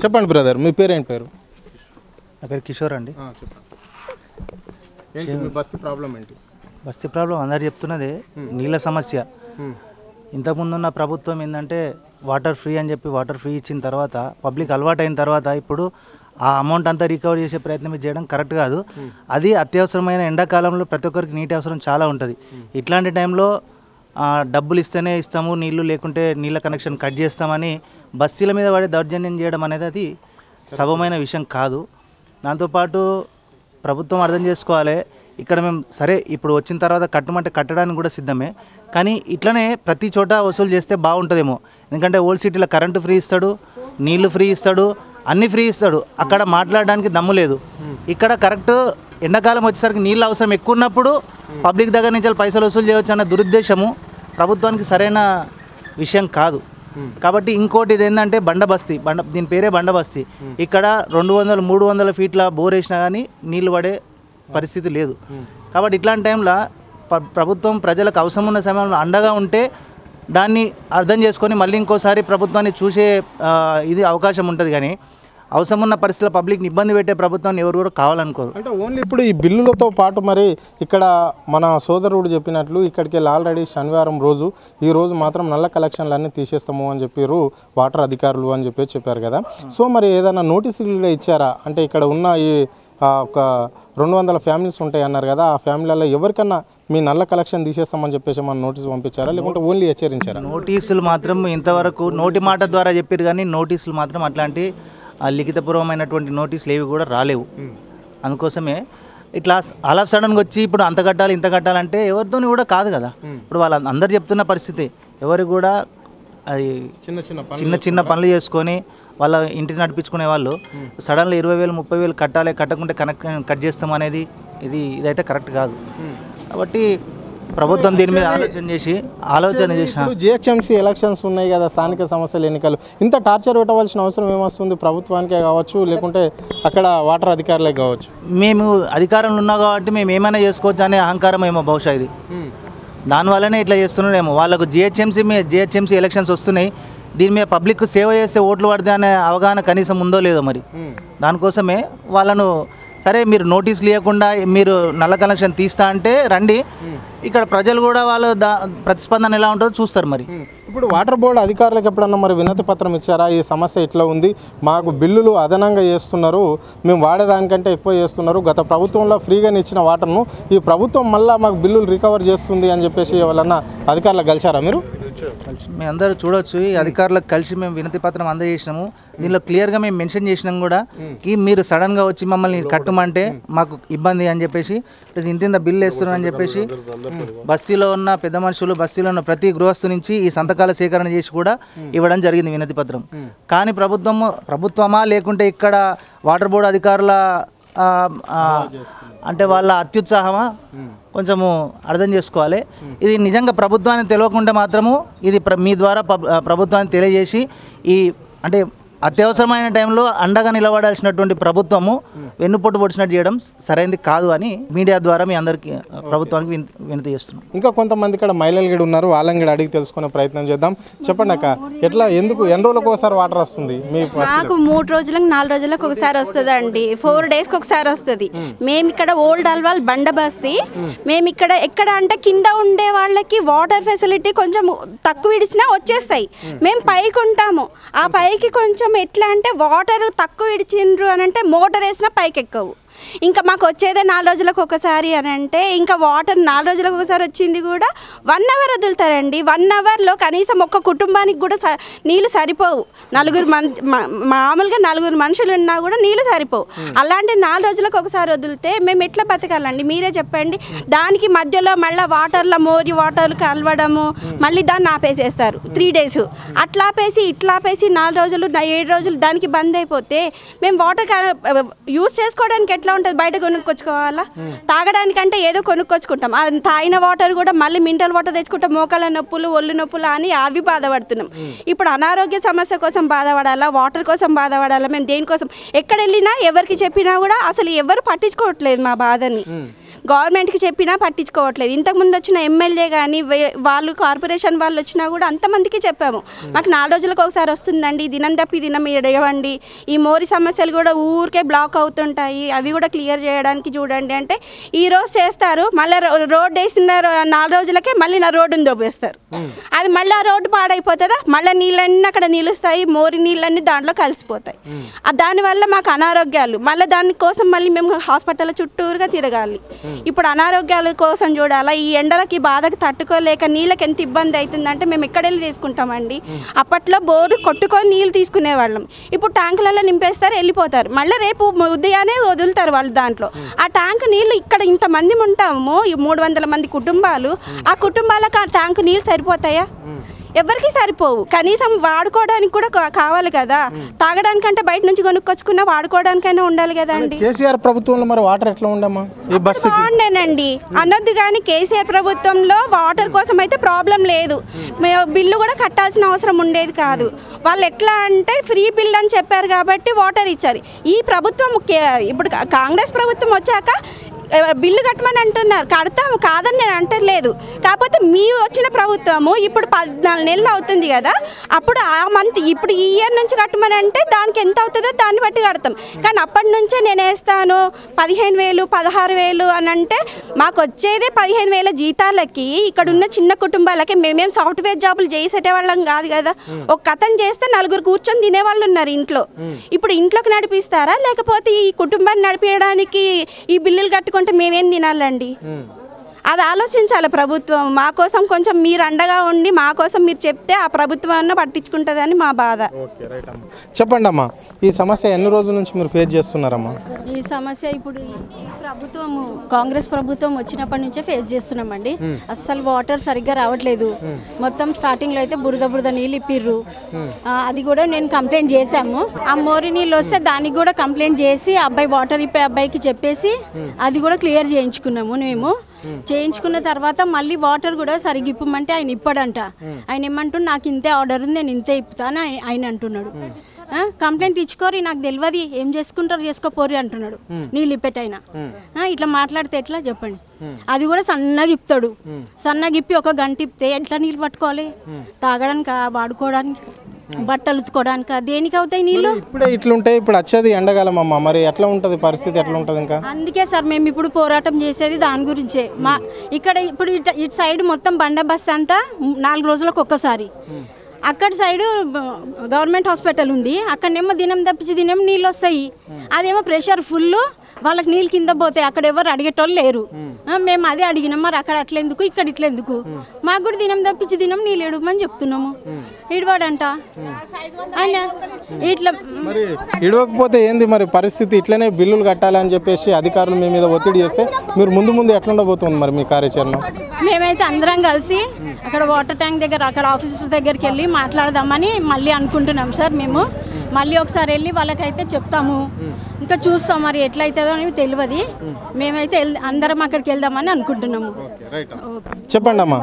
చెప్పండి బ్రదర్, మీ పేరు ఏంటి? పేరు నా పేరు కిషోర్ అండి. చెప్పండి, మీ బస్తీ ప్రాబ్లం ఏంటి? బస్తీ ప్రాబ్లం అందరు చెప్తున్నదే నీళ్ళ సమస్య. ఇంతకుముందు ఉన్న ప్రభుత్వం ఏంటంటే వాటర్ ఫ్రీ అని చెప్పి వాటర్ ఫ్రీ ఇచ్చిన తర్వాత పబ్లిక్ అలవాటు అయిన తర్వాత ఇప్పుడు ఆ అమౌంట్ అంతా రికవర్ చేసే ప్రయత్నం చేయడం కరెక్ట్ కాదు. అది అత్యవసరమైన ఎండాకాలంలో ప్రతి ఒక్కరికి నీటి అవసరం చాలా ఉంటుంది. ఇట్లాంటి టైంలో డబ్బులు ఇస్తేనే ఇస్తాము, నీళ్లు లేకుంటే నీళ్ళ కనెక్షన్ కట్ చేస్తామని బస్తీల మీద పడి దౌర్జన్యం చేయడం అనేది అది సబమైన విషయం కాదు. దాంతోపాటు ప్రభుత్వం అర్థం చేసుకోవాలి, ఇక్కడ మేము సరే ఇప్పుడు వచ్చిన తర్వాత కట్టమంటే కట్టడానికి కూడా సిద్ధమే, కానీ ఇట్లనే ప్రతి చోట వసూలు చేస్తే బాగుంటుందేమో. ఎందుకంటే ఓల్డ్ సిటీలో కరెంటు ఫ్రీ ఇస్తాడు, నీళ్లు ఫ్రీ ఇస్తాడు, అన్నీ ఫ్రీ ఇస్తాడు. అక్కడ మాట్లాడడానికి దమ్ము లేదు. ఇక్కడ కరెక్ట్ ఎండాకాలం వచ్చేసరికి నీళ్ళ అవసరం ఎక్కువ ఉన్నప్పుడు పబ్లిక్ దగ్గర నుంచి పైసలు వసూలు చేయవచ్చు అన్న దురుద్దేశము ప్రభుత్వానికి సరైన విషయం కాదు. కాబట్టి ఇంకోటి ఇది ఏంటంటే బండబస్తీ, దీని పేరే బండబస్తీ. ఇక్కడ 200-300 ఫీట్ల బోర్ వేసినా కానీ నీళ్లు పడే పరిస్థితి లేదు. కాబట్టి ఇట్లాంటి టైంలో ప్రభుత్వం ప్రజలకు అవసరం ఉన్న సమయంలో అండగా ఉంటే దాన్ని అర్థం చేసుకొని మళ్ళీ ఇంకోసారి ప్రభుత్వాన్ని చూసే ఇది అవకాశం ఉంటుంది. కానీ అవసరం ఉన్న పరిస్థితుల్లో పబ్లిక్ని ఇబ్బంది పెట్టే ప్రభుత్వాన్ని ఎవరు కూడా కావాలనుకోరు. అంటే ఓన్లీ ఇప్పుడు ఈ బిల్లులతో పాటు మరి ఇక్కడ మన సోదరుడు చెప్పినట్లు ఇక్కడికి వెళ్ళి ఆల్రెడీ శనివారం రోజు ఈ రోజు మాత్రం నల్ల కలెక్షన్లు అన్నీ తీసేస్తాము అని చెప్పారు వాటర్ అధికారులు అని చెప్పారు కదా. సో మరి ఏదైనా నోటీసులు కూడా ఇచ్చారా? అంటే ఇక్కడ ఉన్న ఈ ఒక 200 ఫ్యామిలీస్ ఉంటాయి అన్నారు కదా, ఆ ఫ్యామిలీలలో ఎవరికన్నా మీ నల్ల కలెక్షన్ తీసేస్తామని చెప్పేసి మన నోటీసు పంపించారా, లేకుంటే ఓన్లీ హెచ్చరించారా? నోటీసులు మాత్రం ఇంతవరకు నోటి మాట ద్వారా చెప్పారు, కానీ నోటీసులు మాత్రం అట్లాంటి లిఖితపూర్వమైనటువంటి నోటీసులు ఏవి కూడా రాలేవు. అందుకోసమే ఇట్లా ఆల్ ఆఫ్ సడన్గా వచ్చి ఇప్పుడు అంత కట్టాలి ఇంత కట్టాలంటే ఎవరితోని కూడా కాదు కదా. ఇప్పుడు వాళ్ళు అందరు చెప్తున్న పరిస్థితి, ఎవరు కూడా అది చిన్న చిన్న పనులు చేసుకొని వాళ్ళ ఇంటిని నడిపించుకునే వాళ్ళు సడన్గా 20,000-30,000 కట్టాలి, కట్టకుంటే కట్ చేస్తాం అనేది ఇదైతే కరెక్ట్ కాదు. కాబట్టి ప్రభుత్వం దీని మీద ఆలోచన చేసి జిహెచ్ఎంసీ ఎలక్షన్స్ ఉన్నాయి కదా, స్థానిక సంస్థల ఎన్నికలు, ఇంత టార్చర్ పెట్టవలసిన అవసరం ఏమొస్తుంది? ప్రభుత్వానికే కావచ్చు, లేకుంటే అక్కడ వాటర్ అధికారులే కావచ్చు. మేము అధికారంలో ఉన్నాం కాబట్టి మేము ఏమైనా చేసుకోవచ్చు అనే అహంకారం ఏమో బహుశా ఇది. దానివల్లనే ఇట్లా చేస్తున్నారేమో. వాళ్ళకు జిహెచ్ఎంసీ ఎలక్షన్స్ వస్తున్నాయి, దీని మీద పబ్లిక్ సేవ చేస్తే ఓట్లు పడితే అనే అవగాహన కనీసం ఉందో లేదో మరి. దానికోసమే వాళ్ళను సరే మీరు నోటీసులు ఇవ్వకుండా మీరు నల్ల కనెక్షన్ తీస్తా అంటే రండి, ఇక్కడ ప్రజలు కూడా వాళ్ళు ప్రతిస్పందన ఎలా ఉంటుందో చూస్తారు. మరి ఇప్పుడు వాటర్ బోర్డు అధికారులకు ఎప్పుడన్నా మరి వినతి పత్రం ఇచ్చారా? ఈ సమస్య ఇట్లా ఉంది, మాకు బిల్లులు అదనంగా చేస్తున్నారు, మేము వాడేదానికంటే ఎక్కువ చేస్తున్నారు, గత ప్రభుత్వంలో ఫ్రీగానే ఇచ్చిన వాటర్ను ఈ ప్రభుత్వం మళ్ళీ మాకు బిల్లులు రికవర్ చేస్తుంది అని చెప్పేసి ఎవరన్నా అధికారులకు కలిసారా మీరు? మేము అందరూ చూడవచ్చు, ఈ అధికారులకు కలిసి మేము వినతి పత్రం అందజేసినాము. దీనిలో క్లియర్గా మేము మెన్షన్ చేసినాం కూడా, మీరు సడన్గా వచ్చి మమ్మల్ని కట్టమంటే మాకు ఇబ్బంది అని చెప్పేసి, ఇంత బిల్లు వేస్తున్నారు అని చెప్పేసి బస్తీలో ఉన్న పెద్ద మనుషులు, బస్తీలో ఉన్న ప్రతి గృహస్థు నుంచి ఈ సంతకాల సేకరణ చేసి కూడా ఇవ్వడం జరిగింది వినతి పత్రం. కానీ ప్రభుత్వమా లేకుంటే ఇక్కడ వాటర్ బోర్డు అధికారుల అంటే వాళ్ళ అత్యుత్సాహమా కొంచెము అర్థం చేసుకోవాలి. ఇది నిజంగా ప్రభుత్వానికి తెలియకుండా మాత్రము ఇది మీ ద్వారా ప్రభుత్వానికి తెలియజేసి ఈ అంటే అత్యవసరమైన టైంలో అండగా నిలబడాల్సినటువంటి ప్రభుత్వము వెన్నుపోటు పొడిచినట్టు చేయడం సరైనది కాదు అని మీడియా ద్వారా మీ అందరికీ ప్రభుత్వానికి వినతి చేస్తున్నాం. ఇంకా కొంతమంది ఇక్కడ మహిళలు కూడా ఉన్నారు, వాళ్ళని కూడా అడిగి తెలుసుకునే ప్రయత్నం చేద్దాం. చెప్పండి అక్క, ఎట్లా ఎందుకు ఎన్ని రోజులకు ఒకసారి వాటర్ వస్తుంది? మాకు 3 రోజులకు 4 రోజులకు ఒకసారి వస్తుంది అండి, 4 డేస్కి ఒకసారి వస్తుంది. మేము ఇక్కడ ఓల్డ్ అల్వాల్ బండబస్తీ, మేము ఇక్కడ ఎక్కడ అంటే కింద ఉండే వాళ్ళకి వాటర్ ఫెసిలిటీ కొంచెం తక్కువ ఇడిచినా వచ్చేస్తాయి. మేము పైకి ఉంటాము, ఆ పైకి కొంచెం ఎట్లా అంటే వాటర్ తక్కువ ఇడిచిండ్రు అని అంటే మోటార్ వేసినా పైకి ఎక్కవు. ఇంకా మాకు వచ్చేదే 4 రోజులకు ఒకసారి అని అంటే ఇంకా వాటర్ 4 రోజులకు ఒకసారి వచ్చింది కూడా 1 అవర్ వదులుతారండి. 1 అవర్లో కనీసం ఒక్క కుటుంబానికి కూడా నీళ్ళు సరిపోవు. మామూలుగా 4 మనుషులు ఉన్నా కూడా నీళ్ళు సరిపోవు. అలాంటి 4 రోజులకు ఒకసారి వదిలితే మేము ఎట్లా బతకాలండి? మీరే చెప్పండి. దానికి మధ్యలో మళ్ళీ వాటర్లో మోరి వాటర్ కలవడము, మళ్ళీ దాన్ని ఆపేసేస్తారు 3 డేస్. అట్లా ఆపేసి ఇట్లా ఆపేసి 4 రోజులు 7 రోజులు దానికి బంద్ అయిపోతే మేము వాటర్ యూజ్ చేసుకోవడానికి ఎట్లా ఉంటుంది? బయట కొనుక్కొచ్చుకోవాలా? తాగడానికంటే ఏదో కొనుక్కొచ్చుకుంటాం, తాగిన వాటర్ కూడా మళ్ళీ మినరల్ వాటర్ తెచ్చుకుంటాం. మోకాళ్ళ నొప్పులు, ఒళ్ళు నొప్పులు అని అవి బాధపడుతున్నాం. ఇప్పుడు అనారోగ్య సమస్య కోసం బాధపడాలా, వాటర్ కోసం బాధపడాలా? మేము దేనికోసం ఎక్కడ వెళ్ళినా ఎవరికి చెప్పినా కూడా అసలు ఎవరు పట్టించుకోవట్లేదు మా బాధని. గవర్నమెంట్కి చెప్పినా పట్టించుకోవట్లేదు. ఇంతకుముందు వచ్చిన ఎమ్మెల్యే కానీ వాళ్ళు కార్పొరేషన్ వాళ్ళు వచ్చినా కూడా అంతమందికి చెప్పాము, మాకు 4 రోజులకు ఒకసారి వస్తుందండి, దినం తప్పి దినం ఇవ్వండి, ఈ మోరి సమస్యలు కూడా ఊరికే బ్లాక్ అవుతుంటాయి, అవి కూడా క్లియర్ చేయడానికి చూడండి అంటే ఈ రోజు చేస్తారు, మళ్ళీ రోడ్ వేసిన 4 రోజులకే మళ్ళీ నా రోడ్డుని దొబ్బేస్తారు. అది మళ్ళీ ఆ రోడ్డు పాడైపోతుందా, మళ్ళీ నీళ్ళన్నీ అక్కడ నిలుస్తాయి, మోరి నీళ్ళన్నీ దాంట్లో కలిసిపోతాయి. దానివల్ల మాకు అనారోగ్యాలు, మళ్ళీ దానికోసం మళ్ళీ మేము హాస్పిటల్ చుట్టూరుగా తిరగాలి. ఇప్పుడు అనారోగ్యాల కోసం చూడాలా, ఈ ఎండలకి బాధకు తట్టుకోలేక నీళ్ళకి ఎంత ఇబ్బంది అవుతుందంటే మేము ఎక్కడెళ్ళి తీసుకుంటామండి. అప్పట్లో బోరు కొట్టుకొని నీళ్ళు తీసుకునేవాళ్ళం, ఇప్పుడు ట్యాంకులలో నింపేస్తారు వెళ్ళిపోతారు, మళ్ళీ రేపు ఉదయాన్నే వదులుతారు వాళ్ళు దాంట్లో. ఆ ట్యాంక్ నీళ్ళు ఇక్కడ ఇంతమంది ఉంటాము, ఈ 300 మంది కుటుంబాలు, ఆ కుటుంబాలకు ఆ ట్యాంకు నీళ్ళు సరిపోతాయా? ఎవరికి సరిపోవు. కనీసం వాడుకోవడానికి కూడా కావాలి కదా, తాగడానికంటే బయట నుంచి కొనుక్కొచ్చుకున్నా వాడుకోవడానికైనా ఉండాలి కదా అండి. కేసీఆర్ ప్రభుత్వంలో మరి వాటర్ ఎట్లా ఉండమ్మా? ఈ బస్ బాగుండేనండి అనొద్దు, కానీ కేసీఆర్ ప్రభుత్వంలో వాటర్ కోసం అయితే ప్రాబ్లం లేదు, బిల్లు కూడా కట్టాల్సిన అవసరం ఉండేది కాదు. వాళ్ళు ఎట్లా అంటే ఫ్రీ బిల్ అని చెప్పారు కాబట్టి వాటర్ ఇచ్చారు. ఈ ప్రభుత్వం ఇప్పుడు కాంగ్రెస్ ప్రభుత్వం వచ్చాక బిల్లు కట్టమని అంటున్నారు, కడతాము కాదని నేను అంటలేదు. కాకపోతే మీ వచ్చిన ప్రభుత్వము ఇప్పుడు 14 నెలలు అవుతుంది కదా, అప్పుడు ఆ మంత్ ఇప్పుడు ఈ ఇయర్ నుంచి కట్టమని అంటే దానికి ఎంత అవుతుందో దాన్ని బట్టి కడతాం. కానీ అప్పటి నుంచే నేను వేస్తాను 15,000 16,000 అని అంటే మాకు వచ్చేదే 15,000 జీతాలకి. ఇక్కడ ఉన్న చిన్న కుటుంబాలకి మేమేం సాఫ్ట్వేర్ జాబులు చేసేటవాళ్ళం కాదు కదా, ఒక కథం చేస్తే 4 కూర్చొని తినేవాళ్ళు ఉన్నారు ఇంట్లో. ఇప్పుడు ఇంట్లోకి నడిపిస్తారా, లేకపోతే ఈ కుటుంబాన్ని నడిపించడానికి ఈ బిల్లులు కట్టుకుంటే మేమేం తినాలండి? అది ఆలోచించాలి ప్రభుత్వం. మా కోసం కొంచెం మీరు అండగా ఉండి మా కోసం మీరు చెప్తే ఆ ప్రభుత్వాన్ని పట్టించుకుంటుందని మా బాధ. చెప్పండి అమ్మా, ఈ సమస్య ఎన్ని రోజుల నుంచి మీరు ఫేస్ చేస్తున్నారమ్మా? ఈ సమస్య ఇప్పుడు ప్రభుత్వము కాంగ్రెస్ ప్రభుత్వం వచ్చినప్పటి నుంచే ఫేస్ చేస్తున్నామండి. అస్సలు వాటర్ సరిగ్గా రావట్లేదు. మొత్తం స్టార్టింగ్లో అయితే బురద నీళ్ళు ఇప్పిర్రు, అది కూడా నేను కంప్లైంట్ చేశాము. ఆ మోరి నీళ్ళు వస్తే దానికి కూడా కంప్లైంట్ చేసి అబ్బాయి వాటర్ ఇప్పే అబ్బాయికి చెప్పేసి అది కూడా క్లియర్ చేయించుకున్నాము. మేము చేయించుకున్న తర్వాత మళ్ళీ వాటర్ కూడా సరిగ్గా ఇప్పమంటే ఆయన ఇప్పడంట. ఆయన ఏమంటున్నాడు, నాకు ఇంతే ఆర్డర్ ఉంది, నేను ఇంతే ఇప్పుతాను ఆయన అంటున్నాడు. కంప్లైంట్ ఇచ్చుకోరి, నాకు తెలియదు, ఏం చేసుకుంటారు చేసుకోపోరి అంటున్నాడు నీళ్ళు ఇప్పేటైనా. ఇట్లా మాట్లాడితే ఎట్లా చెప్పండి? అది కూడా సన్నగా ఇప్పుతాడు, సన్నగా ఇప్పి 1 గంట ఇప్పితే ఎట్లా నీళ్ళు పట్టుకోవాలి? తాగడానికి, వాడుకోవడానికి, బట్టలు ఉతుకోవడానికి, దేనికి అవుతాయి నీళ్ళు? ఇప్పుడే ఇట్లుంటాయి, ఇప్పుడు వచ్చేది ఎండకాలం అమ్మ, మరి ఎట్లా ఉంటుంది పరిస్థితి, ఎట్లా ఉంటుంది ఇంకా? అందుకే సార్ మేము ఇప్పుడు పోరాటం చేసేది దాని గురించే. మా ఇక్కడ ఇప్పుడు ఇటు సైడ్ మొత్తం బండబస్తీ అంతా 4 రోజులకు ఒక్కసారి, అక్కడ సైడు గవర్నమెంట్ హాస్పిటల్ ఉంది, అక్కడనేమో దినం తప్పించి దినం నీళ్ళు వస్తాయి. అదేమో ప్రెషర్ ఫుల్, వాళ్ళకి నీళ్ళు కింద పోతాయి, అక్కడ ఎవరు అడిగేటోళ్ళు లేరు. మేము అదే అడిగినాం, మరి అక్కడ అట్లెందుకు ఇక్కడ ఇట్లెందుకు? మాకు కూడా దినం తప్పించి దినం నీళ్ళు ఇడవమని చెప్తున్నాము, ఇడవాడంట ఆయన. ఇట్లా మరి ఇడవకపోతే ఏంది మరి పరిస్థితి? ఇట్లనే బిల్లులు కట్టాలని చెప్పేసి అధికారులు మీ మీద ఒత్తిడి చేస్తే మీరు ముందు ఎట్లా ఉండబోతుంది మరి మీ కార్యాచరణ? మేమైతే అందరం కలిసి అక్కడ వాటర్ ట్యాంక్ దగ్గర, అక్కడ ఆఫీసర్ దగ్గరికి వెళ్ళి మాట్లాడదామని మళ్ళీ అనుకుంటున్నాం సార్. మేము మళ్ళీ ఒకసారి వెళ్ళి వాళ్ళకైతే చెప్తాము, ఇంకా చూస్తాం మరి ఎట్లయితుందో అని తెలియదు. మేమైతే అందరం అక్కడికి వెళ్దామని అనుకుంటున్నాము. చెప్పండి అమ్మా.